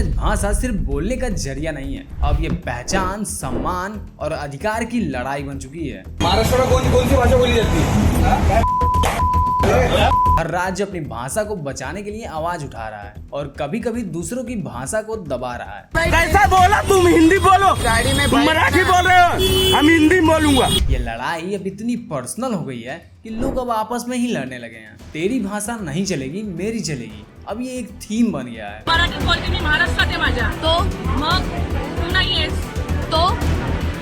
आज भाषा सिर्फ बोलने का जरिया नहीं है, अब ये पहचान, सम्मान और अधिकार की लड़ाई बन चुकी है। महाराष्ट्र में कौन सी भाषा बोली जाती है? हर राज्य अपनी भाषा को बचाने के लिए आवाज उठा रहा है और कभी कभी दूसरों की भाषा को दबा रहा है। कैसा बोला? तुम हिंदी बोलो, तुम मराठी बोल रहे हो, हम हिंदी बोलूंगा। ये लड़ाई अब इतनी पर्सनल हो गई है कि लोग अब आपस में ही लड़ने लगे हैं। तेरी भाषा नहीं चलेगी, मेरी चलेगी। अब ये एक थीम बन गया है। मराठी बोलते मी महाराष्ट्रात आहे माझ्या, तो मग तू नाहीयेस तो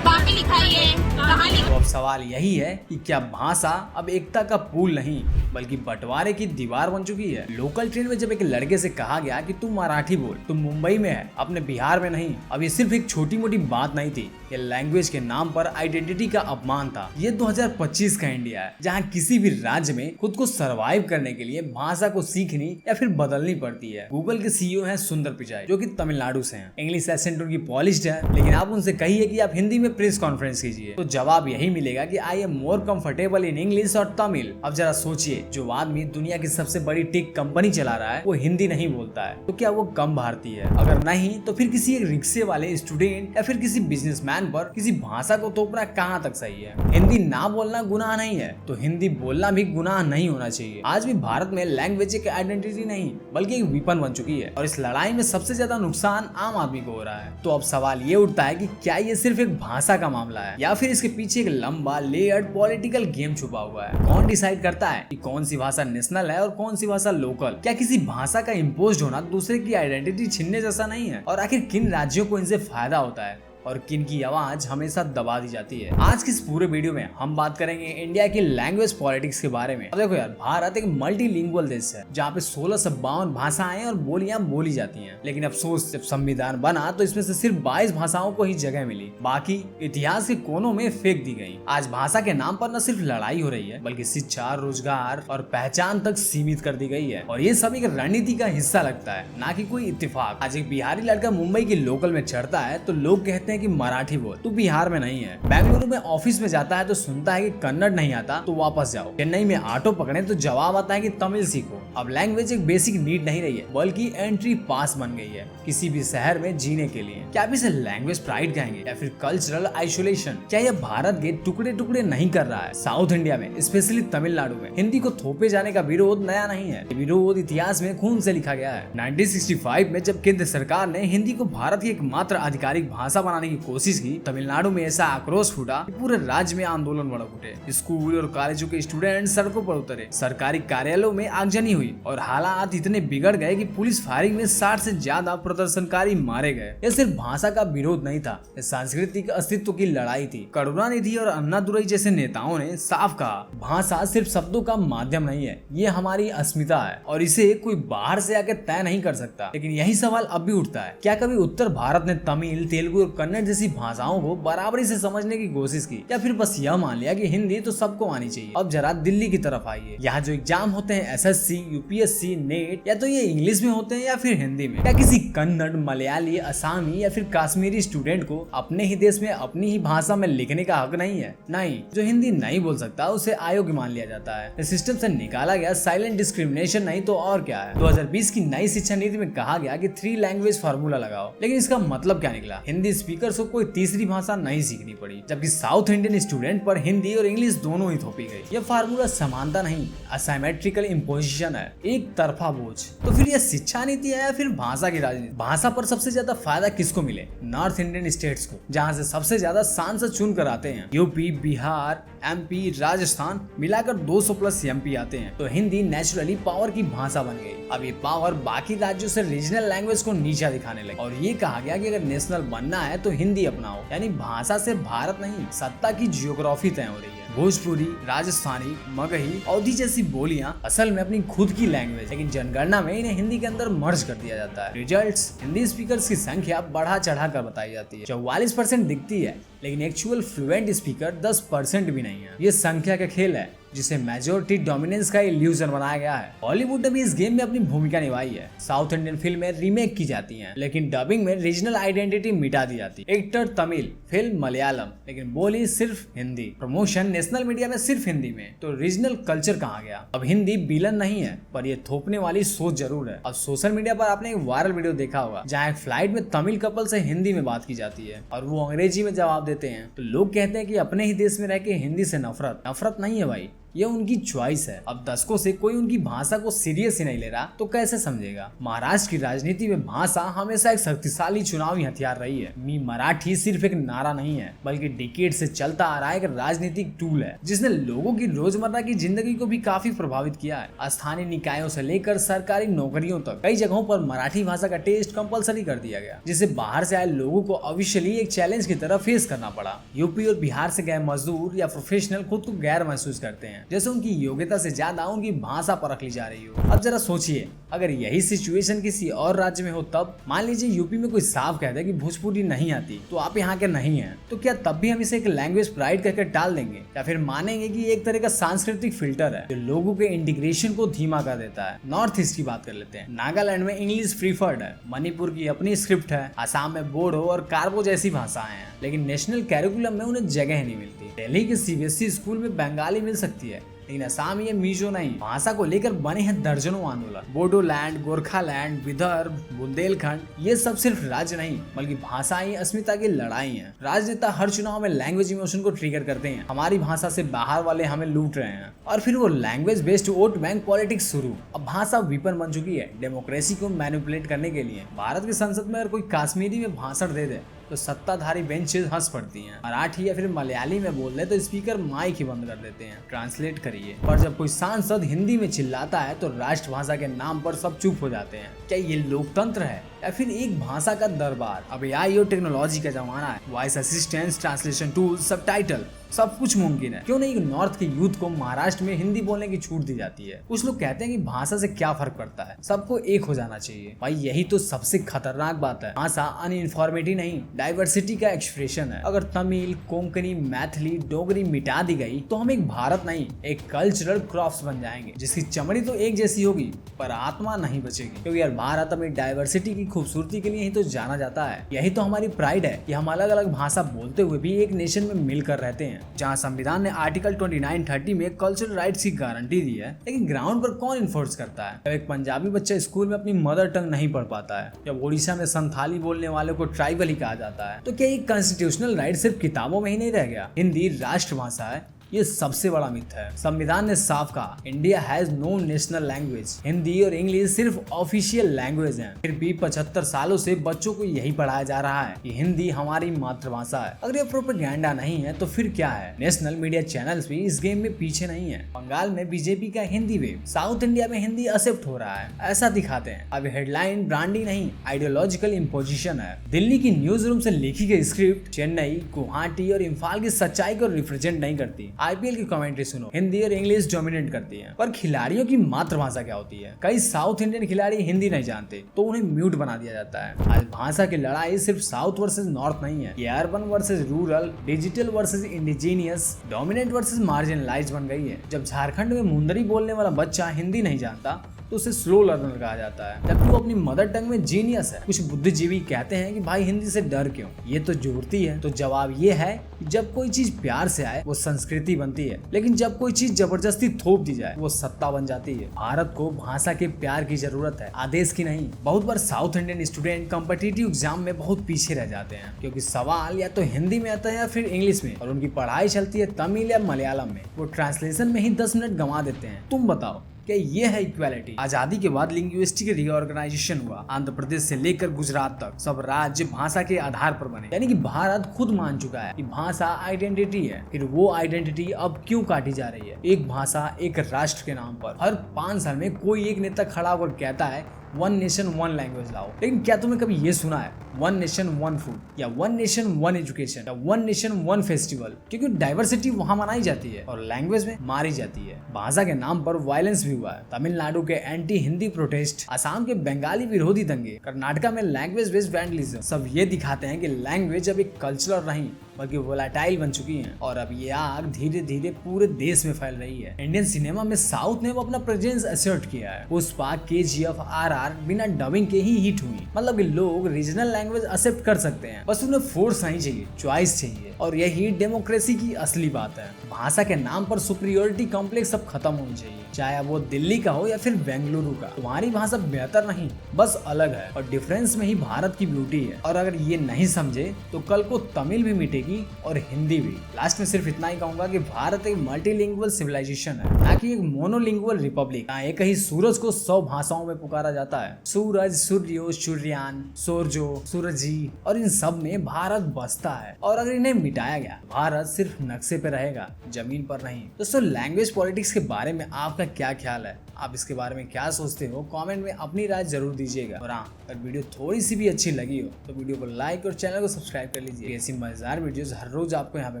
बाकी लिखाइए कहानी। तो अब सवाल यही है कि क्या भाषा अब एकता का पुल नहीं बल्कि बंटवारे की दीवार बन चुकी है। लोकल ट्रेन में जब एक लड़के से कहा गया कि तुम मराठी बोल, तुम मुंबई में है, अपने बिहार में नहीं। अब ये सिर्फ एक छोटी मोटी बात नहीं थी, ये लैंग्वेज के नाम पर आइडेंटिटी का अपमान था। ये 2025 का इंडिया है जहाँ किसी भी राज्य में खुद को सरवाइव करने के लिए भाषा को सीखनी या फिर बदलनी पड़ती है। गूगल के सीईओ हैं सुंदर पिचाई, जो कि तमिलनाडु से हैं। इंग्लिश एसेंट उनकी पॉलिश्ड है, लेकिन आप उनसे कहिए कि आप हिंदी में प्रेस कॉन्फ्रेंस कीजिए तो जवाब यही मिलेगा कि I am more comfortable in English और तमिल। अब जरा सोचिए, जो आदमी दुनिया की सबसे बड़ी टेक कंपनी चला रहा है वो हिंदी नहीं बोलता है तो क्या वो कम भारतीय है? अगर नहीं तो फिर किसी एक रिक्शे वाले, स्टूडेंट या फिर किसी बिजनेसमैन पर किसी भाषा को थोपना कहाँ तक सही है? हिंदी ना बोलना गुनाह नहीं है तो हिंदी बोलना भी गुनाह नहीं होना चाहिए। आज भी भारत में लैंग्वेज एक आइडेंटिटी नहीं बल्कि एक विपन बन चुकी है और इस लड़ाई में सबसे ज्यादा नुकसान आम आदमी को हो रहा है। तो अब सवाल ये उठता है कि क्या ये सिर्फ एक भाषा का मामला है या फिर इसके पीछे एक लंबा लेयर्ड पॉलिटिकल गेम छुपा हुआ है? कौन डिसाइड करता है कि कौन सी भाषा नेशनल है और कौन सी भाषा लोकल? क्या किसी भाषा का इम्पोज होना दूसरे की आइडेंटिटी छीनने जैसा नहीं है? और आखिर किन राज्यों को इनसे फायदा होता है और किन की आवाज हमेशा दबा दी जाती है? आज की इस पूरे वीडियो में हम बात करेंगे इंडिया की लैंग्वेज पॉलिटिक्स के बारे में। अब देखो यार, भारत एक मल्टीलिंगुअल देश है जहाँ पे 16 से 52 भाषाएं और बोलियां बोली जाती हैं। लेकिन अफसोस, जब संविधान बना तो इसमें से सिर्फ 22 भाषाओं को ही जगह मिली, बाकी इतिहास के कोनों में फेंक दी गई। आज भाषा के नाम पर न सिर्फ लड़ाई हो रही है बल्कि शिक्षा, रोजगार और पहचान तक सीमित कर दी गई है और ये सब एक रणनीति का हिस्सा लगता है, ना कि कोई इत्तेफाक। आज एक बिहारी लड़का मुंबई की लोकल में चढ़ता है तो लोग कहते हैं कि मराठी बोल, तू बिहार में नहीं है। बेंगलुरु में ऑफिस में जाता है तो सुनता है कि कन्नड़ नहीं आता तो वापस जाओ। चेन्नई में ऑटो पकड़े तो जवाब आता है कि तमिल सीखो। अब लैंग्वेज एक बेसिक नीड नहीं रही है बल्कि एंट्री पास बन गई है किसी भी शहर में जीने के लिए। क्या आप इसे लैंग्वेज प्राइड कहेंगे या फिर कल्चरल आइसोलेशन? क्या यह भारत के टुकड़े टुकड़े नहीं कर रहा है? साउथ इंडिया में, स्पेशली तमिलनाडु में, हिंदी को थोपे जाने का विरोध नया नहीं है। विरोध इतिहास में खून से लिखा गया है। 1965 में जब केंद्र सरकार ने हिंदी को भारत की एकमात्र आधिकारिक भाषा बनाने की कोशिश की, तमिलनाडु में ऐसा आक्रोश फूटा कि पूरे राज्य में आंदोलन भड़क उठे। स्कूल और कॉलेजों के स्टूडेंट सड़कों पर उतरे, सरकारी कार्यालयों में आगजनी हुई और हालात इतने बिगड़ गए कि पुलिस फायरिंग में 60 से ज्यादा प्रदर्शनकारी मारे गए। यह सिर्फ भाषा का विरोध नहीं था, यह सांस्कृतिक अस्तित्व की लड़ाई थी। करुणानिधि और अन्नादुरई जैसे नेताओं ने साफ कहा, भाषा सिर्फ शब्दों का माध्यम नहीं है, ये हमारी अस्मिता है और इसे कोई बाहर से आकर तय नहीं कर सकता। लेकिन यही सवाल अब भी उठता है, क्या कभी उत्तर भारत ने तमिल, तेलुगु और कन्नड़ जैसी भाषाओं को बराबरी से समझने की कोशिश की या फिर बस यह मान लिया कि हिंदी तो सबको आनी चाहिए? अब जरा दिल्ली की तरफ आइए, यहाँ जो एग्जाम होते हैं एसएससी, यूपीएससी, नेट, या तो ये इंग्लिश में होते हैं या फिर हिंदी में। क्या किसी कन्नड़, मलयाली, असमी या फिर कश्मीरी स्टूडेंट को अपने ही देश में अपनी ही भाषा में लिखने का हक नहीं है? नहीं, जो हिंदी नहीं बोल सकता उसे अयोग्य मान लिया जाता है। इस सिस्टम से निकाला गया साइलेंट डिस्क्रिमिनेशन नहीं तो और क्या है। 2020 की नई शिक्षा नीति में कहा गया कि 3 लैंग्वेज फार्मूला लगाओ, लेकिन इसका मतलब क्या निकला? हिंदी स्पीकर्स को कोई तीसरी भाषा नहीं सीखनी पड़ी, जबकि साउथ इंडियन स्टूडेंट पर हिंदी और इंग्लिश दोनों ही थोपी गई। यह फार्मूला समानता नहीं, असाइमेट्रिकल इम्पोजिशन है, एक तरफा बोझ। तो फिर यह शिक्षा नीति है या फिर भाषा की राजनीति? भाषा पर सबसे ज्यादा फायदा किसको मिले? नॉर्थ इंडियन स्टेट्स को, जहाँ से सबसे ज्यादा सांसद चुन कर आते हैं। यूपी, बिहार, एमपी, राजस्थान मिलाकर 200 प्लस एमपी आते हैं। तो हिंदी नेचुरली पावर की भाषा बन गई। अब ये पावर बाकी राज्यों से रीजनल लैंग्वेज को नीचा दिखाने लगे और ये कहा गया कि अगर नेशनल बनना है तो हिंदी अपनाओ। यानी भाषा से भारत नहीं, सत्ता की जियोग्राफी तय हो रही है। भोजपुरी, राजस्थानी, मगही, अवधी जैसी बोलियां असल में अपनी खुद की लैंग्वेज, लेकिन जनगणना में इन्हें हिंदी के अंदर मर्ज कर दिया जाता है। रिजल्ट्स, हिंदी स्पीकर्स की संख्या बढ़ा चढ़ा कर बताई जाती है। 44% दिखती है, लेकिन एक्चुअल फ्लुएंट स्पीकर 10% भी नहीं है। ये संख्या का खेल है, जिसे मेजोरिटी डोमिनेंस का इल्यूजन बनाया गया है। बॉलीवुड ने भी इस गेम में अपनी भूमिका निभाई है। साउथ इंडियन फिल्में रीमेक की जाती हैं, लेकिन डबिंग में रीजनल आइडेंटिटी मिटा दी जाती है। एक्टर तमिल, फिल्म मलयालम, लेकिन बोली सिर्फ हिंदी। प्रमोशन नेशनल मीडिया में सिर्फ हिंदी में। तो रीजनल कल्चर कहाँ गया? अब हिंदी विलन नहीं है, पर ये थोपने वाली सोच जरूर है। अब सोशल मीडिया पर आपने एक वायरल वीडियो देखा होगा जहाँ एक फ्लाइट में तमिल कपल से हिंदी में बात की जाती है और वो अंग्रेजी में जवाब देते हैं। तो लोग कहते हैं कि अपने ही देश में रह के हिंदी से नफरत नहीं है भाई, ये उनकी चॉइस है। अब दशकों से कोई उनकी भाषा को सीरियस ही नहीं ले रहा तो कैसे समझेगा? महाराष्ट्र की राजनीति में भाषा हमेशा एक शक्तिशाली चुनावी हथियार रही है। मी मराठी सिर्फ एक नारा नहीं है, बल्कि डिकेड से चलता आ रहा एक राजनीतिक टूल है जिसने लोगों की रोजमर्रा की जिंदगी को भी काफी प्रभावित किया है। स्थानीय निकायों से लेकर सरकारी नौकरियों तक कई जगहों पर मराठी भाषा का टेस्ट कंपलसरी कर दिया गया, जिससे बाहर से आए लोगों को ऑफिशियली एक चैलेंज की तरह फेस करना पड़ा। यूपी और बिहार से गए मजदूर या प्रोफेशनल खुद को गैर महसूस करते हैं, जैसे उनकी योग्यता से ज्यादा उनकी भाषा परख ली जा रही हो। अब जरा सोचिए, अगर यही सिचुएशन किसी और राज्य में हो तब मान लीजिए यूपी में कोई साफ कहता है कि भोजपुरी नहीं आती तो आप यहाँ के नहीं हैं, तो क्या तब भी हम इसे एक लैंग्वेज प्राइड करके टाल देंगे या फिर मानेंगे कि एक तरह का सांस्कृतिक फिल्टर है जो लोगों के इंटीग्रेशन को धीमा कर देता है? नॉर्थ ईस्ट की बात कर लेते हैं। नागालैंड में इंग्लिश प्रीफर्ड है, मणिपुर की अपनी स्क्रिप्ट है, असम में बोडो और कार्बो जैसी भाषाएं हैं, लेकिन नेशनल कैरिकुलम में उन्हें जगह नहीं मिलती। दिल्ली के सीबीएसई स्कूल में बंगाली मिल सकती है, लेकिन असम या मिजो नहीं। भाषा को लेकर बने हैं दर्जनों आंदोलन। बोडोलैंड, गोरखालैंड, विदर्भ, बुंदेलखंड, ये सब सिर्फ राज्य नहीं बल्कि भाषाई अस्मिता की लड़ाई है। राजनेता हर चुनाव में लैंग्वेज इमोशन को ट्रिगर करते हैं। हमारी भाषा से बाहर वाले हमें लूट रहे हैं और फिर वो language based vote bank politics शुरू। अब भाषा विपन बन चुकी है डेमोक्रेसी को मैनिपुलेट करने के लिए। भारत की संसद में अगर कोई कश्मीरी में भाषण दे दे तो सत्ताधारी बेंचेस हंस पड़ती हैं। मराठी या फिर मलयाली में बोल दे तो स्पीकर माइक ही बंद कर देते हैं। ट्रांसलेट करिए। पर जब कोई सांसद हिंदी में चिल्लाता है तो राष्ट्रभाषा के नाम पर सब चुप हो जाते हैं। क्या ये लोकतंत्र है या फिर एक भाषा का दरबार? अब AI और टेक्नोलॉजी का जमाना है। Voice assistance, translation tool, subtitle, सब कुछ मुमकिन है। क्यों नहीं नॉर्थ के यूथ को महाराष्ट्र में हिंदी बोलने की छूट दी जाती है? कुछ लोग कहते हैं कि भाषा से क्या फर्क पड़ता है, सबको एक हो जाना चाहिए। भाई यही तो सबसे खतरनाक बात है। भाषा अनइन्फॉर्मेटिव नहीं, डाइवर्सिटी का एक्सप्रेशन है। अगर तमिल, कोंकणी, मैथिली, डोगरी मिटा दी गई तो हम एक भारत नहीं एक कल्चरल क्रॉप्स बन जाएंगे, जिसकी चमड़ी तो एक जैसी होगी पर आत्मा नहीं बचेगी। क्योंकि यार भारत अपनी डाइवर्सिटी की खूबसूरती के लिए ही तो जाना जाता है। यही तो हमारी प्राइड है कि हम अलग अलग भाषा बोलते हुए भी एक नेशन में मिलकर रहते हैं। जहाँ संविधान ने आर्टिकल 29-30 में कल्चरल राइट्स की गारंटी दी है, लेकिन ग्राउंड पर कौन इन्फोर्स करता है? जब एक पंजाबी बच्चा स्कूल में अपनी मदर टंग नहीं पढ़ पाता है, जब ओडिशा में संथाली बोलने वालों को ट्राइबल ही कहा जाता है, तो क्या ये कॉन्स्टिट्यूशनल राइट सिर्फ किताबों में ही नहीं रह गया? हिंदी राष्ट्रभाषा है, ये सबसे बड़ा मिथ है। संविधान ने साफ कहा India has no national language. Hindi और इंग्लिश सिर्फ ऑफिशियल लैंग्वेज हैं। फिर भी 75 सालों से बच्चों को यही पढ़ाया जा रहा है कि हिंदी हमारी मातृभाषा है। अगर ये प्रोपेगेंडा नहीं है तो फिर क्या है? नेशनल मीडिया चैनल्स भी इस गेम में पीछे नहीं है। बंगाल में बीजेपी का हिंदी वेव, साउथ इंडिया में हिंदी एक्सेप्ट हो रहा है, ऐसा दिखाते हैं। अब हेडलाइन ब्रांडिंग नहीं, आइडियोलॉजिकल इम्पोजिशन है। दिल्ली की न्यूज रूम से लिखी गई स्क्रिप्ट चेन्नई, गुवाहाटी और इम्फाल की सच्चाई को रिप्रेजेंट नहीं करती। IPL की कमेंट्री सुनो, हिंदी और इंग्लिश डोमिनेट करती है। पर खिलाड़ियों की मातृभाषा क्या होती है? कई साउथ इंडियन खिलाड़ी हिंदी नहीं जानते तो उन्हें म्यूट बना दिया जाता है। आज भाषा की लड़ाई सिर्फ साउथ वर्सेस नॉर्थ नहीं है, ये urban versus rural, digital versus indigenous, dominant versus marginalised बन गई है। जब झारखंड में मुंदरी बोलने वाला बच्चा हिंदी नहीं जानता तो उसे स्लो लर्नर कहा जाता है, जबकि वो अपनी मदर टंग में जीनियस है। कुछ बुद्धिजीवी कहते हैं कि भाई हिंदी से डर क्यों, ये तो जुड़ती है। तो जवाब ये है कि जब कोई चीज प्यार से आए वो संस्कृति बनती है, लेकिन जब कोई चीज जबरदस्ती थोप दी जाए वो सत्ता बन जाती है। भारत को भाषा के प्यार की जरूरत है, आदेश की नहीं। बहुत बार South Indian student competitive exam में बहुत पीछे रह जाते हैं क्योंकि सवाल या तो हिंदी में आता है या फिर इंग्लिश में, और उनकी पढ़ाई चलती है तमिल या मलयालम में। वो ट्रांसलेशन में ही 10 मिनट गंवा देते हैं। तुम बताओ क्या ये है इक्वालिटी? आजादी के बाद लिंग्विस्टिक रीऑर्गेनाइजेशन हुआ। आंध्र प्रदेश से लेकर गुजरात तक सब राज्य भाषा के आधार पर बने, यानी कि भारत खुद मान चुका है कि भाषा आइडेंटिटी है। फिर वो आइडेंटिटी अब क्यों काटी जा रही है? एक भाषा एक राष्ट्र के नाम पर। हर 5 साल में कोई एक नेता खड़ा होकर कहता है 1 नेशन 1 लैंग्वेज लाओ, लेकिन क्या तुमने कभी ये सुना है 1 नेशन 1 फूड या 1 नेशन 1 एजुकेशन या 1 नेशन 1 फेस्टिवल? क्योंकि डाइवर्सिटी वहाँ मनाई जाती है और लैंग्वेज में मारी जाती है। भाषा के नाम पर वायलेंस भी हुआ है। तमिलनाडु के एंटी हिंदी प्रोटेस्ट, असम के बंगाली विरोधी दंगे, कर्नाटका में लैंग्वेज बेस्ड वैंडलिज्म, सब ये दिखाते हैं कि लैंग्वेज अब एक कल्चरल नहीं बल्कि वोलाटाइल बन चुकी हैं और अब ये आग धीरे धीरे पूरे देश में फैल रही है। इंडियन सिनेमा में साउथ ने वो अपना प्रेजेंस असर्ट किया है। पुष्पा, KGF, RR बिना डबिंग के ही हिट हुई। मतलब कि लोग रीजनल लैंग्वेज एक्सेप्ट कर सकते हैं, बस उन्हें फोर्स नहीं चाहिए, चॉइस चाहिए। और यही डेमोक्रेसी की असली बात है। भाषा के नाम पर सुपीरियोरिटी कॉम्प्लेक्स अब खत्म होनी चाहिए, चाहे वो दिल्ली का हो या फिर बेंगलुरु का। तुम्हारी भाषा बेहतर नहीं, बस अलग है और डिफरेंस में ही भारत की ब्यूटी है। और अगर ये नहीं समझे तो कल को तमिल भी मिटेगी और हिंदी भी। लास्ट में सिर्फ इतना ही कहूंगा कि भारत एक मल्टीलिंगुअल सिविलाइजेशन है, ना कि एक मोनोलिंगुअल रिपब्लिक। यहाँ एक ही सूरज को 100 भाषाओं में पुकारा जाता है। सूरज, सूर्यो, सूर्यान, सोरजो, सूरजी, और इन सब में भारत बसता है। और अगर इन्हें मिटाया गया, भारत सिर्फ नक्शे पे रहेगा, जमीन पर नहीं। दोस्तों, लैंग्वेज पॉलिटिक्स के बारे में आपका क्या ख्याल है? आप इसके बारे में क्या सोचते हो? कमेंट में अपनी राय जरूर दीजिएगा। और हाँ, अगर वीडियो थोड़ी सी भी अच्छी लगी हो तो वीडियो को लाइक और चैनल को सब्सक्राइब कर लीजिए। ऐसी मजेदार वीडियोस हर रोज आपको यहाँ पे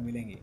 मिलेंगी।